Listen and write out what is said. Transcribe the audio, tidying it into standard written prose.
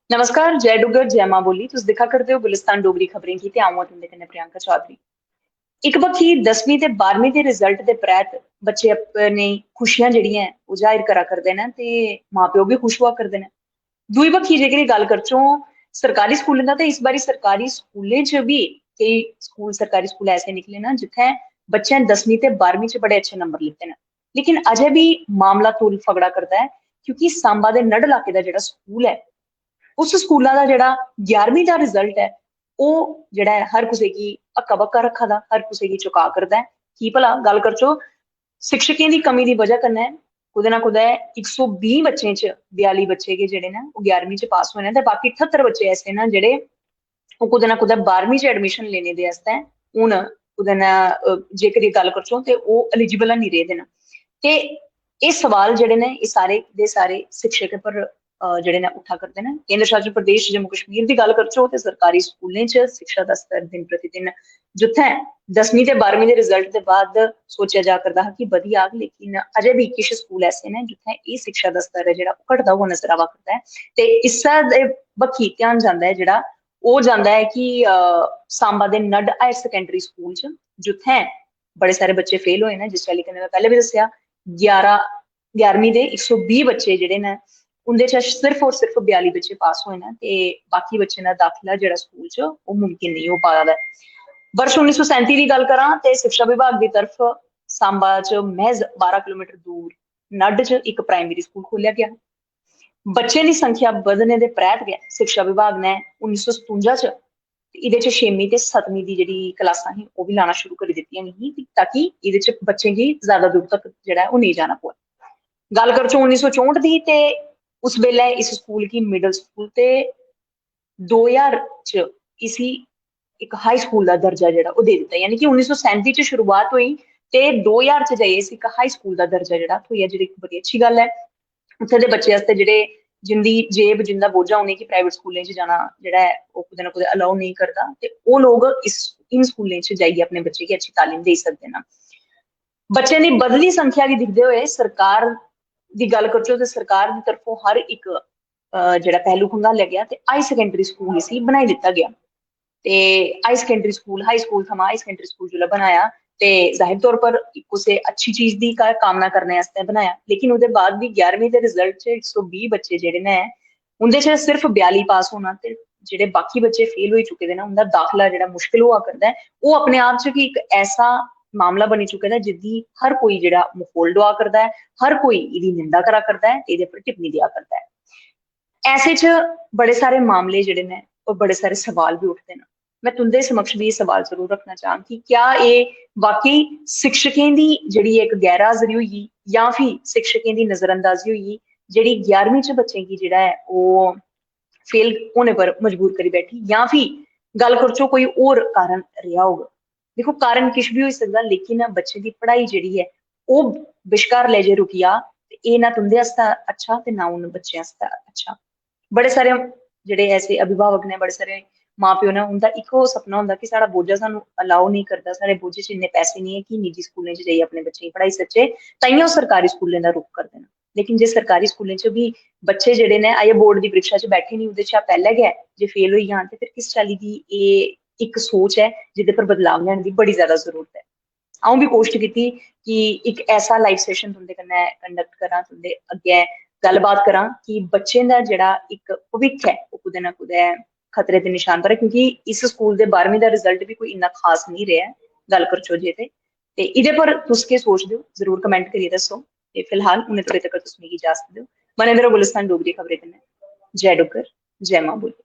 नमस्कार, जय डुग्गर जय मां बोली। तुस दिक्खा करदे हो गुलिस्तान डोगरी खबरें की ते अ'ऊं आं तुंदे कन्नै प्रियंका चौधरी। इक बक्खी 10वीं ते 12वीं दे रिजल्ट दे परैंत बच्चे अपनी खुशियां जेह्ड़ियां ऐ ओह् जाहिर करा करदे न ते मां प्यो भी खुश होआ करदे न। दूई बक्खी जेकर गल्ल करचै सरकारी स्कूलें दा, ते इस बारी सरकारी स्कूलें च बी केई सरकारी स्कूल ऐसे निकले न जित्थें बच्चें 10वीं ते 12वीं च बड़े अच्छे नंबर लिते न, लेकिन अजें भी मामला तूल फगड़ा करदा है क्योंकि सांबा दे नड़ इलाके दा जेह्ड़ा स्कूल है उस स्कूला दा जेह्ड़ा 11वीं दा रिजल्ट है ओह् जेह्ड़ा है हर कुसै गी हक्का बक्का रक्खा दा, हर कुसै गी चौंका करदा है। की भला गल्ल करचो शिक्षकें दी कमी दी बजह कन्नै कुदै ना कुदै 120 बच्चें च 42 बच्चे गै जेह्ड़े न ओह् 11वीं च पास होए न ते बाकी 78 बच्चे ऐसे न जेह्ड़े ओह् कुदै ना कुदै 12वीं च एडमिशन लेने दे आस्तै हून कुदै ना जेकर गल्ल करचो ते ओह् एलिजिबल हैनी रेह्दे न। ते एह् सवाल जेह्ड़े न एह् सारे दे सारे शिक्षकें पर जेह्ड़े न उट्ठा करदे न। केंद्र शासित प्रदेश जम्मू कश्मीर दी गल्ल करचो ते सरकारी स्कूलें च शिक्षा दा स्तर दिन प्रतिदिन जित्थें 10वीं ते 12वीं दे रिजल्ट दे बाद सोचेआ जा करदा हा कि बधी जाग, लेकिन अजें भी किश स्कूल ऐसे न जित्थें एह् शिक्षा दा स्तर है जेह्ड़ा घटदा हुआ नजर आवा करदा है। ते इस्सै दे बक्खी ध्यान जांदा है जेह्ड़ा ओह् जांदा है कि सांबा दे नड हायर सकैंडरी स्कूल च जित्थें बड़े सारे बच्चे फेल होए न, जिस चाल्ली कन्नै मैं पैह्ले बी दस्सेआ 11वीं दे 120 बच्चे जेह्ड़े न उंदे च सिर्फ और सिर्फ 42 बच्चे पास होए न ते बाकी बच्चें दा दाखला जेह्ड़ा स्कूल च ओह् मुमकिन नेईं हो पा दा ऐ। वर्ष 1937 दी गल्ल करां ते शिक्षा विभाग दी तरफ सांबा च महज 12 किलोमीटर दूर नड च इक प्राइमरी स्कूल खोलेआ गया। बच्चें दी संख्या बधने दे परैंत गै शिक्षा विभाग ने 1957 च एह्दे च 6वीं ते 7वीं दी जेह्ड़ी क्लासां ही ओह् भी लाना शुरू करी दित्तियां ही ताकि एह्दे च बच्चें गी ज्यादा दूर तक जेह्ड़ा ऐ ओह् नेईं जाना पवै। गल्ल करचै 1964 दी ते उस बेल्लै इस स्कूल गी मिडल स्कूल ते 2000 च इसी इक हाई स्कूल दा दर्जा जेह्ड़ा ओह् दे दित्ता, यानी कि 1937 च शुरुआत होई ते 2000 च जाइयै इसी इक हाई स्कूल दा दर्जा जेह्ड़ा थ्होइया, जेह्ड़ी इक बड़ी अच्छी गल्ल है। उत्थे दे बच्चे आस्तै जेह्ड़े जिंदी जेब जिंदा बोझा उ'नेंगी प्राइवेट स्कूलें च जाना जेह्ड़ा ऐ ओह् कुदै ना कुदै अलाउ नेईं करदा ते ओह् लोग इन स्कूलें च जाइयै अपने बच्चे गी अच्छी तालीम देई सकदे न। बच्चें दी बधदी संख्या गी दिखदे होए सरकार दी गल्ल करचै ते सरकार दी तरफों हर इक जेह्ड़ा पहलू खंगालेआ गया ते हाई सकैंडरी स्कूल इसी बनाई दित्ता गया। ते हाई सकैंडरी स्कूल थमां हाई सकैंडरी स्कूल जेल्लै बनाया ते जाहिर तौर पर कुसै अच्छी चीज दी कामना करने आस्तै बनाया, लेकिन ओह्दे बाद भी 11वीं दे रिजल्ट च 120 बच्चे जेह्ड़े न उंदे च सिर्फ 42 पास होना ते जेह्ड़े बाकी बच्चे फेल होई चुके दे न उंदा दाखला जेह्ड़ा मुश्किल होआ करदा है, ओह् अपने आप च भी इक ऐसा मामला बनी चुके दा जिदी हर कोई जेह्ड़ा मखौल डोआ करदा है, हर कोई एह्दी निंदा करा करदा है, एह्दे पर टिप्पणी देआ करदा है। ऐसे च बड़े सारे मामले जेह्ड़े न और बड़े सारे सवाल भी उठदे न। मैं तुंदे समक्ष भी सवाल जरूर रखना चाहां कि क्या एह् वाकई शिक्षकें दी जेह्ड़ी इक गैर हाजरी होई गेई जां फ्ही शिक्षकें दी नजरअंदाजी होई गेई जेह्ड़ी 11वीं च बच्चें गी जेह्ड़ा ऐ ओह् फेल होने पर मजबूर करी बैठी, जां फ्ही गल्ल करचो कोई होर कारण रेहा होग। देखो कारण किश भी होई सकदा, लेकिन बच्चे दी पढ़ाई जेह्ड़ी ऐ ओह् विश्कार ले जे रुकी जा ते एह् ना तुंदे आस्तै अच्छा ते ना उन बच्चें आस्तै अच्छा। बड़े सारे जेह्ड़े ऐसे अभिभावक ने, बड़े सारे मां प्यो ने, उंदा इक्को सपना होंदा कि साढ़ा बोझा सानू अलाउ नहीं करदा, साढ़े बोझे च इन्ने पैसे नहीं है कि निजी स्कूलें च जाइयै अपने बच्चें गी पढ़ाई सकचै, ताइयों ओह् सरकारी स्कूलें दा रुख करदे न। लेकिन जे सरकारी स्कूलें च भी बच्चे जेह्ड़े ने अजें बोर्ड दी परीक्षा च बैठे निं, ओह्दे शा पैह्लें गै जे फेल होई जान ते फिर किस चाल्ली दी एह् इक सोच है जेह्दे पर बदलाव लैने दी बड़ी ज्यादा जरूरत है। अ'ऊं भी कोशिश कीती कि इक ऐसा लाइव सेशन तुंदे कन्नै कंडक्ट करां, तुंदे अग्गें गल्लबात करां कि बच्चें दा जेह्ड़ा इक भविक्ख है ओह् कुदै ना कुदै खतरे दे निशान पर है, क्योंकि इस स्कूल दे 12वीं दा रिजल्ट भी कोई इन्ना खास नहीं रेहा गल्ल करचो जे ते एह्दे पर तुस केह् सोचदे हो जरूर कमेंट करियै दस्सो। ते फिलहाल हुनै तोड़ी तक्कर तुस मिगी इजाजत देओ। बने रवो गुलिस्तान डोगरी खबरें कन्नै। जय डुग्गर जय मां बोली।